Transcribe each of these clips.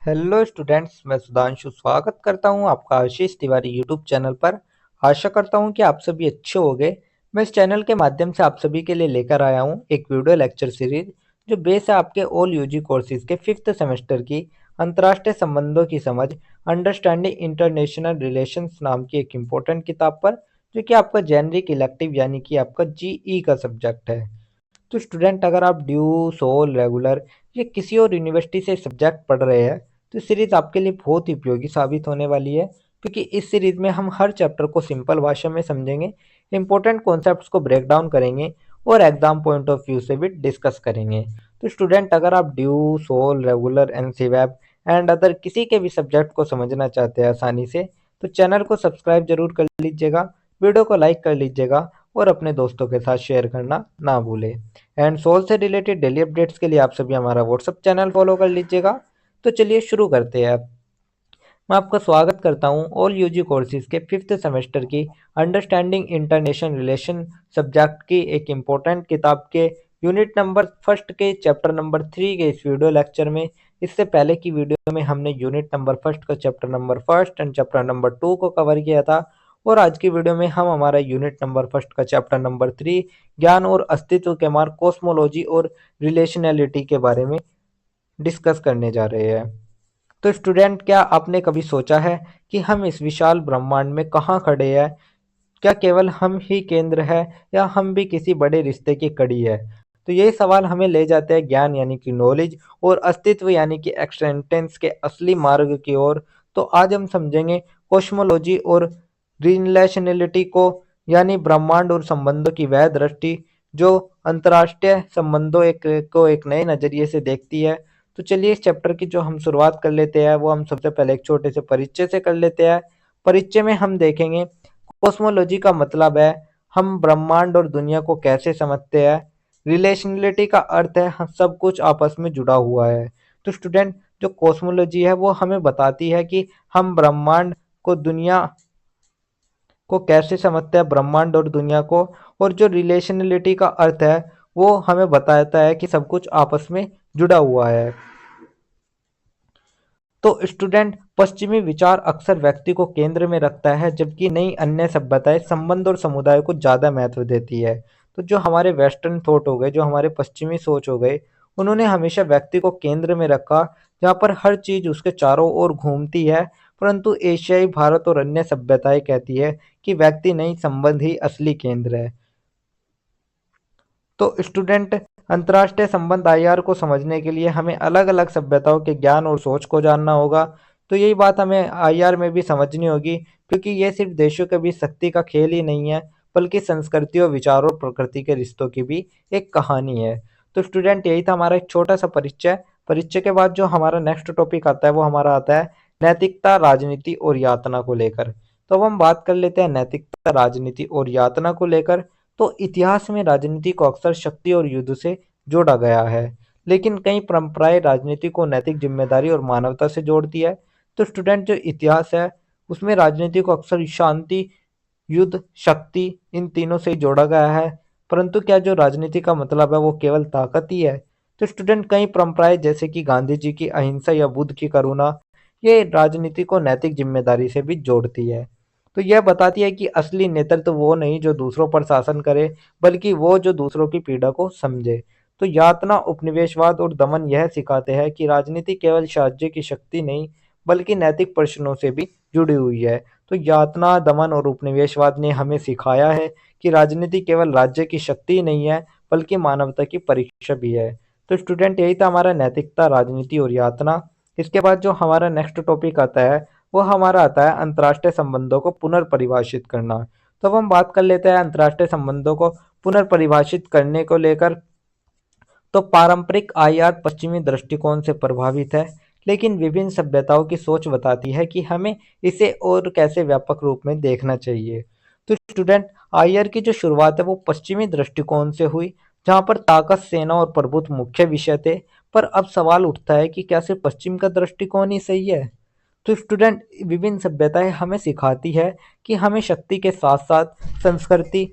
Hello students, मैं सुधांशु स्वागत करता हूं आपका आशीष तिवारी यूट्यूब चैनल पर। आशा करता हूं कि आप सभी अच्छे होंगे। मैं इस चैनल के माध्यम से आप सभी के लिए लेकर आया हूं एक वीडियो लेक्चर सीरीज जो बेस है आपके ऑल यूजी कोर्सेज के 5th सेमेस्टर की अंतर्राष्ट्रीय संबंधों की समझ अंडरस्टैंडिंग इंटरनेशनल रिलेशंस नाम की एक इम्पोर्टेंट किताब पर, जो कि आपका जेनरिक इलेक्टिव यानी कि आपका जीई का सब्जेक्ट है। तो स्टूडेंट, अगर आप ड्यू, सोल, रेगुलर या किसी और यूनिवर्सिटी से सब्जेक्ट पढ़ रहे हैं तो सीरीज आपके लिए बहुत ही उपयोगी साबित होने वाली है, क्योंकि इस सीरीज में हम हर चैप्टर को सिंपल भाषा में समझेंगे, इंपॉर्टेंट कॉन्सेप्ट्स को ब्रेक डाउन करेंगे और एग्जाम पॉइंट ऑफ व्यू से भी डिस्कस करेंगे। तो स्टूडेंट, अगर आप ड्यू, सोल, रेगुलर, एनसीवैब एंड अदर किसी के भी सब्जेक्ट को समझना चाहते हैं आसानी से, तो चैनल को सब्सक्राइब जरूर कर लीजिएगा, वीडियो को लाइक कर लीजिएगा और अपने दोस्तों के साथ शेयर करना ना भूलें। एंड सोल से रिलेटेड डेली अपडेट्स के लिए आप सभी हमारा व्हाट्सएप चैनल फॉलो कर लीजिएगा। तो चलिए शुरू करते हैं। मैं आपका स्वागत करता हूं ऑल यूजी कोर्सेज के 5th सेमेस्टर की अंडरस्टैंडिंग इंटरनेशनल रिलेशन सब्जेक्ट की एक इम्पोर्टेंट किताब के यूनिट नंबर फर्स्ट के चैप्टर नंबर 3 के इस वीडियो लेक्चर में। इससे पहले की वीडियो में हमने यूनिट नंबर फर्स्ट का chapter number first and chapter number 2 को कवर किया था, और आज की वीडियो में हम हमारा यूनिट नंबर फर्स्ट का चैप्टर नंबर 3 ज्ञान और अस्तित्व के मार्ग, कॉस्मोलॉजी और रिलेशनैलिटी के बारे में डिस्कस करने जा रहे हैं। तो स्टूडेंट, क्या आपने कभी सोचा है कि हम इस विशाल ब्रह्मांड में कहाँ खड़े हैं? क्या केवल हम ही केंद्र है या हम भी किसी बड़े रिश्ते की कड़ी है? तो यही सवाल हमें ले जाते हैं ज्ञान यानी कि नॉलेज और अस्तित्व यानी कि एक्सटेंटेंस के असली मार्ग की ओर। तो आज हम समझेंगे कॉस्मोलॉजी और रिलेशनलिटी को, यानी ब्रह्मांड और संबंधों की वह दृष्टि जो अंतर्राष्ट्रीय संबंधों को एक नए नजरिए से देखती है। तो चलिए इस चैप्टर की जो हम शुरुआत कर लेते हैं वो हम सबसे पहले एक छोटे से परिचय से कर लेते हैं। परिचय में हम देखेंगे कॉस्मोलॉजी का मतलब है हम ब्रह्मांड और दुनिया को कैसे समझते हैं। रिलेशनलिटी का अर्थ है हम सब कुछ आपस में जुड़ा हुआ है। तो स्टूडेंट, जो कॉस्मोलॉजी है वो हमें बताती है कि हम ब्रह्मांड को, दुनिया को कैसे समझते हैं, ब्रह्मांड और दुनिया को। और जो रिलेशनलिटी का अर्थ है वो हमें बताता है कि सब कुछ आपस में जुड़ा हुआ है। तो स्टूडेंट, पश्चिमी विचार अक्सर व्यक्ति को केंद्र में रखता है, जबकि नई अन्य सभ्यताएं संबंध और समुदाय को ज्यादा महत्व देती है। तो जो हमारे वेस्टर्न थॉट हो गए, जो हमारे पश्चिमी सोच हो गए, उन्होंने हमेशा व्यक्ति को केंद्र में रखा, जहाँ पर हर चीज उसके चारों ओर घूमती है। परंतु एशियाई, भारत और अन्य सभ्यताएं कहती है कि व्यक्ति नहीं, संबंध ही असली केंद्र है। तो स्टूडेंट, अंतर्राष्ट्रीय संबंध आईआर को समझने के लिए हमें अलग अलग सभ्यताओं के ज्ञान और सोच को जानना होगा। तो यही बात हमें आईआर में भी समझनी होगी, क्योंकि ये सिर्फ देशों के बीच शक्ति का खेल ही नहीं है, बल्कि संस्कृतियों, विचारों और प्रकृति के रिश्तों की भी एक कहानी है। तो स्टूडेंट, यही था हमारा एक छोटा सा परिचय। परिचय के बाद जो हमारा नेक्स्ट टॉपिक आता है वो हमारा आता है नैतिकता, राजनीति और यातना को लेकर। तो अब हम बात कर लेते हैं नैतिकता, राजनीति और यातना को लेकर। तो इतिहास में राजनीति को अक्सर शक्ति और युद्ध से जोड़ा गया है, लेकिन कई परंपराएं राजनीति को नैतिक जिम्मेदारी और मानवता से जोड़ती है। तो स्टूडेंट, जो इतिहास है उसमें राजनीति को अक्सर शांति, युद्ध, शक्ति, इन तीनों से ही जोड़ा गया है। परंतु क्या जो राजनीति का मतलब है वो केवल ताकत ही है? तो स्टूडेंट, कई परंपराएं जैसे कि गांधी जी की अहिंसा या बुद्ध की करुणा, ये राजनीति को नैतिक जिम्मेदारी से भी जोड़ती है। तो यह बताती है कि असली नेतृत्व वो नहीं जो दूसरों पर शासन करे, बल्कि वो जो दूसरों की पीड़ा को समझे। तो यातना, उपनिवेशवाद और दमन यह सिखाते हैं कि राजनीति केवल राज्य की शक्ति नहीं, बल्कि नैतिक प्रश्नों से भी जुड़ी हुई है। तो यातना, दमन और उपनिवेशवाद ने हमें सिखाया है कि राजनीति केवल राज्य की शक्ति ही नहीं है, बल्कि मानवता की परीक्षा भी है। तो स्टूडेंट, यही था हमारा नैतिकता, राजनीति और यातना। इसके बाद जो हमारा नेक्स्ट टॉपिक आता है वो हमारा आता है अंतर्राष्ट्रीय संबंधों को पुनर्परिभाषित करना। तो अब हम बात कर लेते हैं अंतर्राष्ट्रीय संबंधों को पुनर्परिभाषित करने को लेकर। तो पारंपरिक आईआर पश्चिमी दृष्टिकोण से प्रभावित है, लेकिन विभिन्न सभ्यताओं की सोच बताती है कि हमें इसे और कैसे व्यापक रूप में देखना चाहिए। तो स्टूडेंट, आईआर की जो शुरुआत है वो पश्चिमी दृष्टिकोण से हुई, जहां पर ताकत, सेना और प्रभुत्व मुख्य विषय थे। पर अब सवाल उठता है कि क्या सिर्फ पश्चिम का दृष्टिकोण ही सही है? तो स्टूडेंट, विभिन्न सभ्यताएं हमें सिखाती है कि हमें शक्ति के साथ साथ संस्कृति,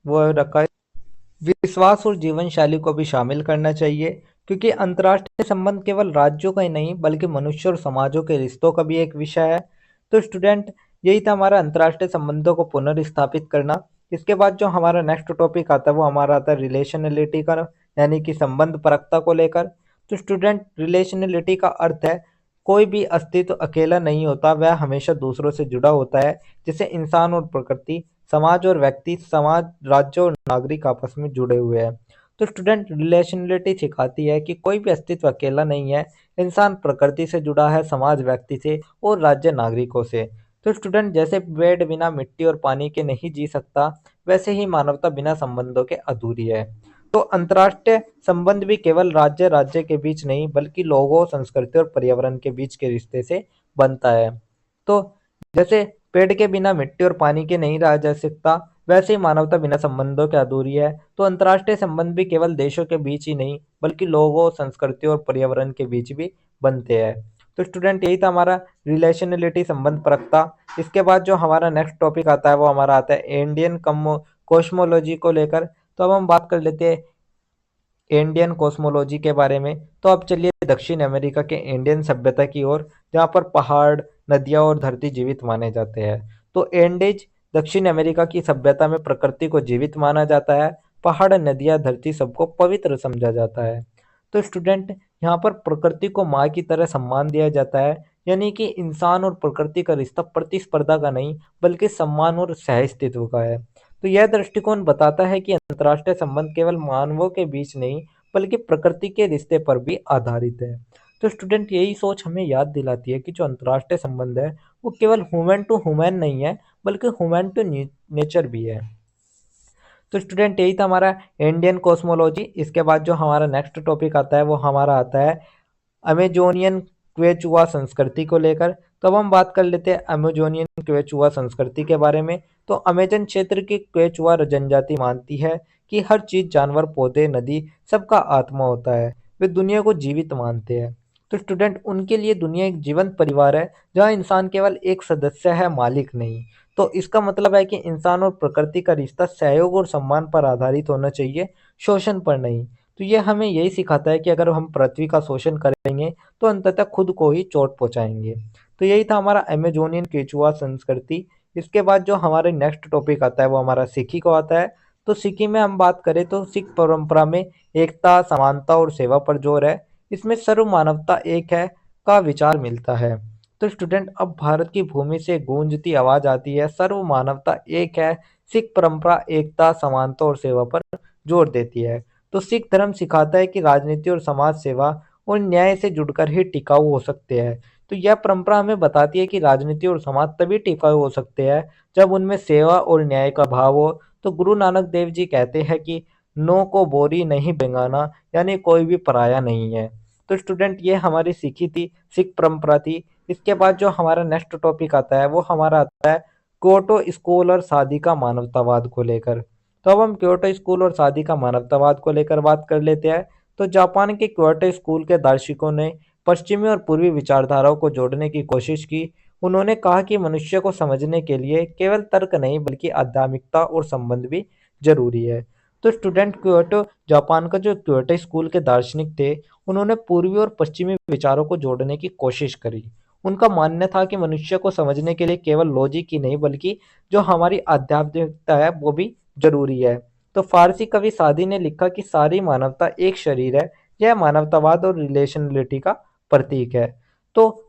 वो रखा, विश्वास और जीवन शैली को भी शामिल करना चाहिए, क्योंकि अंतर्राष्ट्रीय संबंध केवल राज्यों का ही नहीं बल्कि मनुष्य और समाजों के रिश्तों का भी एक विषय है। तो स्टूडेंट, यही था हमारा अंतर्राष्ट्रीय संबंधों को पुनर्स्थापित करना। इसके बाद जो हमारा नेक्स्ट टॉपिक आता है वो हमारा आता है रिलेशनलिटी का, यानी कि संबंध परकता को लेकर। तो स्टूडेंट, रिलेशनलिटी का अर्थ है कोई भी अस्तित्व अकेला नहीं होता, वह हमेशा दूसरों से जुड़ा होता है। जैसे इंसान और प्रकृति, समाज और व्यक्ति, समाज, राज्य और नागरिक आपस में जुड़े हुए हैं। तो स्टूडेंट, रिलेशनलिटी सिखाती है कि कोई भी अस्तित्व अकेला नहीं है। इंसान प्रकृति से जुड़ा है, समाज व्यक्ति से और राज्य नागरिकों से। तो स्टूडेंट, जैसे पेड़ बिना मिट्टी और पानी के नहीं जी सकता, वैसे ही मानवता बिना संबंधों के अधूरी है। तो अंतर्राष्ट्रीय संबंध भी केवल राज्य राज्य के बीच नहीं बल्कि लोगों, संस्कृति और पर्यावरण के बीच के रिश्ते से बनता है। तो जैसे पेड़ के बिना मिट्टी और पानी के नहीं रहा जा सकता, वैसे ही मानवता बिना संबंधों के अधूरी है। तो अंतर्राष्ट्रीय संबंध भी केवल देशों के बीच ही नहीं बल्कि लोगों, संस्कृति और पर्यावरण के बीच भी बनते हैं। तो स्टूडेंट, यही था हमारा रिलेशनलिटी, संबंध परखता। इसके बाद जो हमारा नेक्स्ट टॉपिक आता है वो हमारा आता है इंडियन कॉस्मोलॉजी को लेकर। तो अब हम बात कर लेते हैं इंडियन कॉस्मोलॉजी के बारे में। तो अब चलिए दक्षिण अमेरिका के इंडियन सभ्यता की ओर, जहाँ पर पहाड़, नदियाँ और धरती जीवित माने जाते हैं। तो एंडेज दक्षिण अमेरिका की सभ्यता में प्रकृति को जीवित माना जाता है। पहाड़, नदियाँ, धरती सबको पवित्र समझा जाता है। तो स्टूडेंट, यहाँ पर प्रकृति को माँ की तरह सम्मान दिया जाता है, यानी कि इंसान और प्रकृति का रिश्ता प्रतिस्पर्धा का नहीं बल्कि सम्मान और सहअस्तित्व का है। तो यह दृष्टिकोण बताता है कि अंतर्राष्ट्रीय संबंध केवल मानवों के बीच नहीं बल्कि प्रकृति के रिश्ते पर भी आधारित है। तो स्टूडेंट, यही सोच हमें याद दिलाती है कि जो अंतर्राष्ट्रीय संबंध है वो केवल ह्यूमन टू ह्यूमन नहीं है बल्कि ह्यूमन टू नेचर भी है। तो स्टूडेंट, यही था हमारा इंडियन कॉस्मोलॉजी। इसके बाद जो हमारा नेक्स्ट टॉपिक आता है वो हमारा आता है अमेजोनियन क्वेचुआ संस्कृति को लेकर। तो अब हम बात कर लेते हैं अमेजोनियन क्वेचुआ संस्कृति के बारे में। तो अमेजन क्षेत्र की क्वेचुआ जनजाति मानती है कि हर चीज, जानवर, पौधे, नदी, सबका आत्मा होता है। वे दुनिया को जीवित मानते हैं। तो स्टूडेंट, उनके लिए दुनिया एक जीवंत परिवार है जहाँ इंसान केवल एक सदस्य है, मालिक नहीं। तो इसका मतलब है कि इंसान और प्रकृति का रिश्ता सहयोग और सम्मान पर आधारित होना चाहिए, शोषण पर नहीं। तो ये हमें यही सिखाता है कि अगर हम पृथ्वी का शोषण करेंगे तो अंततः खुद को ही चोट पहुंचाएंगे। तो यही था हमारा अमेजोनियन केचुआ संस्कृति। इसके बाद जो हमारे नेक्स्ट टॉपिक आता है वो हमारा सिक्की को आता है। तो सिक्की में हम बात करें तो सिख परंपरा में एकता, समानता और सेवा पर जोर है। इसमें सर्व मानवता एक है का विचार मिलता है। तो स्टूडेंट, अब भारत की भूमि से गूंजती आवाज आती है, सर्व मानवता एक है। सिख परंपरा एकता, समानता और सेवा पर जोर देती है। तो सिख धर्म सिखाता है कि राजनीति और समाज सेवा और न्याय से जुड़कर ही टिकाऊ हो सकते हैं। तो यह परंपरा हमें बताती है कि राजनीति और समाज तभी टिकाऊ हो सकते हैं जब उनमें सेवा और न्याय का भाव हो। तो गुरु नानक देव जी कहते हैं कि नो को बोरी नहीं बेगाना, यानी कोई भी पराया नहीं है। तो स्टूडेंट, ये हमारी सीखी थी, सिख परंपरा थी। इसके बाद जो हमारा नेक्स्ट टॉपिक आता है वो हमारा आता है क्योटो स्कूल और शादी का मानवतावाद को लेकर। तो अब हम क्योटो स्कूल और शादी का मानवतावाद को लेकर बात कर लेते हैं। तो जापान के क्योटो स्कूल के दार्शनिकों ने पश्चिमी और पूर्वी विचारधाराओं को जोड़ने की कोशिश की। उन्होंने कहा कि मनुष्य को समझने के लिए केवल तर्क नहीं बल्कि आध्यात्मिकता और संबंध भी जरूरी है। तो स्टूडेंट, क्योटो जापान का जो क्योटो स्कूल के दार्शनिक थे, उन्होंने पूर्वी और पश्चिमी विचारों को जोड़ने की कोशिश करी। उनका मानना था कि मनुष्य को समझने के लिए केवल लॉजिक ही नहीं बल्कि जो हमारी आध्यात्मिकता है वो भी जरूरी है। तो फारसी कवि सादी ने लिखा कि सारी मानवता एक शरीर है। यह मानवतावाद और रिलेशनलिटी का प्रतीक है। तो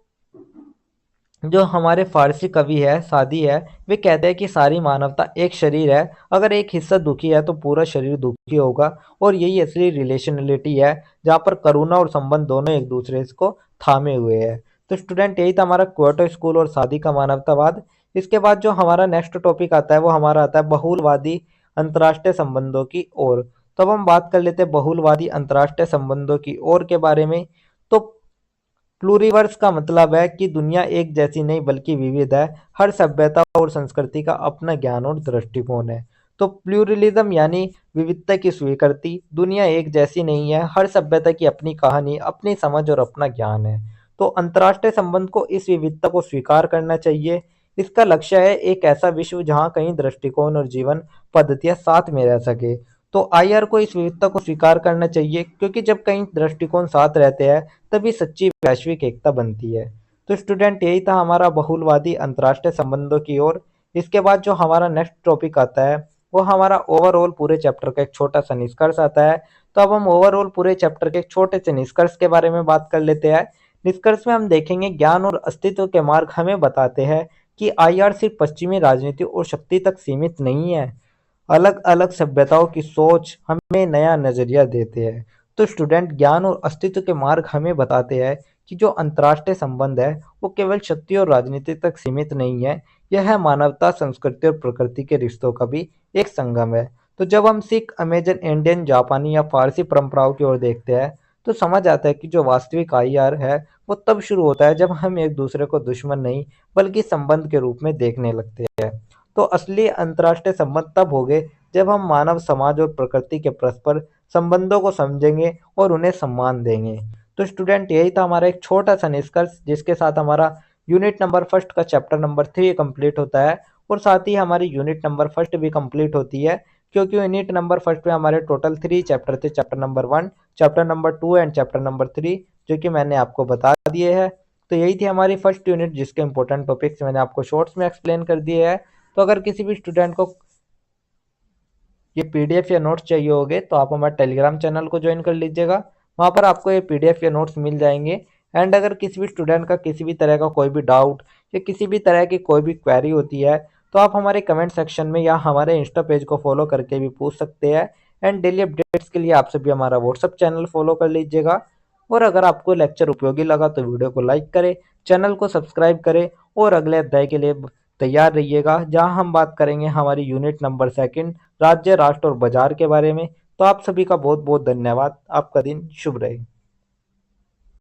जो हमारे फारसी कवि है सादी है, वे कहते हैं कि सारी मानवता एक शरीर है। अगर एक हिस्सा दुखी है तो पूरा शरीर दुखी होगा, और यही असली रिलेशनलिटी है जहाँ पर करुणा और संबंध दोनों एक दूसरे को थामे हुए हैं। तो स्टूडेंट, यही था हमारा क्योटो स्कूल और शादी का मानवतावाद। इसके बाद जो हमारा नेक्स्ट टॉपिक आता है वो हमारा आता है बहुलवादी अंतर्राष्ट्रीय संबंधों की ओर। तो अब हम बात कर लेते हैं बहुलवादी अंतर्राष्ट्रीय संबंधों की ओर के बारे में। तो प्लूरिवर्स का मतलब है कि दुनिया एक जैसी नहीं बल्कि विविध है। हर सभ्यता और संस्कृति का अपना ज्ञान और दृष्टिकोण है। तो प्लूरलिज्म यानी विविधता की स्वीकृति। दुनिया एक जैसी नहीं है, हर सभ्यता की अपनी कहानी, अपनी समझ और अपना ज्ञान है। तो अंतर्राष्ट्रीय संबंध को इस विविधता को स्वीकार करना चाहिए। इसका लक्ष्य है एक ऐसा विश्व जहाँ कई दृष्टिकोण और जीवन पद्धतियाँ साथ में रह सके। तो आईआर को इस विविधता को स्वीकार करना चाहिए, क्योंकि जब कई दृष्टिकोण साथ रहते हैं तभी सच्ची वैश्विक एकता बनती है। तो स्टूडेंट, यही था हमारा बहुलवादी अंतर्राष्ट्रीय संबंधों की ओर। इसके बाद जो हमारा नेक्स्ट टॉपिक आता है वो हमारा ओवरऑल पूरे चैप्टर का एक छोटा सा निष्कर्ष आता है। तो अब हम ओवरऑल पूरे चैप्टर के एक छोटे से निष्कर्ष के बारे में बात कर लेते हैं। निष्कर्ष में हम देखेंगे, ज्ञान और अस्तित्व के मार्ग हमें बताते हैं कि आईआर सिर्फ पश्चिमी राजनीति और शक्ति तक सीमित नहीं है। अलग अलग सभ्यताओं की सोच हमें नया नजरिया देते हैं। तो स्टूडेंट, ज्ञान और अस्तित्व के मार्ग हमें बताते हैं कि जो अंतर्राष्ट्रीय संबंध है वो केवल शक्ति और राजनीति तक सीमित नहीं है। यह मानवता, संस्कृति और प्रकृति के रिश्तों का भी एक संगम है। तो जब हम सिख, अमेजन, इंडियन, जापानी या फारसी परंपराओं की ओर देखते हैं तो समझ आता है कि जो वास्तविक आईआर है वो तब शुरू होता है जब हम एक दूसरे को दुश्मन नहीं बल्कि संबंध के रूप में देखने लगते हैं। तो असली अंतर्राष्ट्रीय संबंध तब होंगे जब हम मानव समाज और प्रकृति के परस्पर संबंधों को समझेंगे और उन्हें सम्मान देंगे। तो स्टूडेंट, यही था हमारा एक छोटा सा निष्कर्ष, जिसके साथ हमारा यूनिट नंबर फर्स्ट का चैप्टर नंबर 3 कंप्लीट होता है। और साथ ही हमारी यूनिट नंबर फर्स्ट भी कंप्लीट होती है, क्योंकि यूनिट नंबर फर्स्ट में हमारे टोटल 3 चैप्टर थे, chapter number 1, chapter number 2 and chapter number 3, जो कि मैंने आपको बता दिए हैं। तो यही थी हमारी फर्स्ट यूनिट, जिसके इंपॉर्टेंट टॉपिक्स मैंने आपको शॉर्ट्स में एक्सप्लेन कर दिए हैं। तो अगर किसी भी स्टूडेंट को ये पीडीएफ या नोट्स चाहिए होंगे तो आप हमारे टेलीग्राम चैनल को ज्वाइन कर लीजिएगा। वहाँ पर आपको ये पीडीएफ या नोट्स मिल जाएंगे। एंड अगर किसी भी स्टूडेंट का किसी भी तरह का कोई भी डाउट या किसी भी तरह की कोई भी क्वेरी होती है तो आप हमारे कमेंट सेक्शन में या हमारे इंस्टा पेज को फॉलो करके भी पूछ सकते हैं। एंड डेली अपडेट्स के लिए आप सभी हमारा व्हाट्सअप चैनल फॉलो कर लीजिएगा। और अगर आपको लेक्चर उपयोगी लगा तो वीडियो को लाइक करें, चैनल को सब्सक्राइब करें और अगले अध्याय के लिए तैयार रहिएगा, जहां हम बात करेंगे हमारी यूनिट नंबर सेकंड, राज्य, राष्ट्र और बाजार के बारे में। तो आप सभी का बहुत बहुत धन्यवाद। आपका दिन शुभ रहे।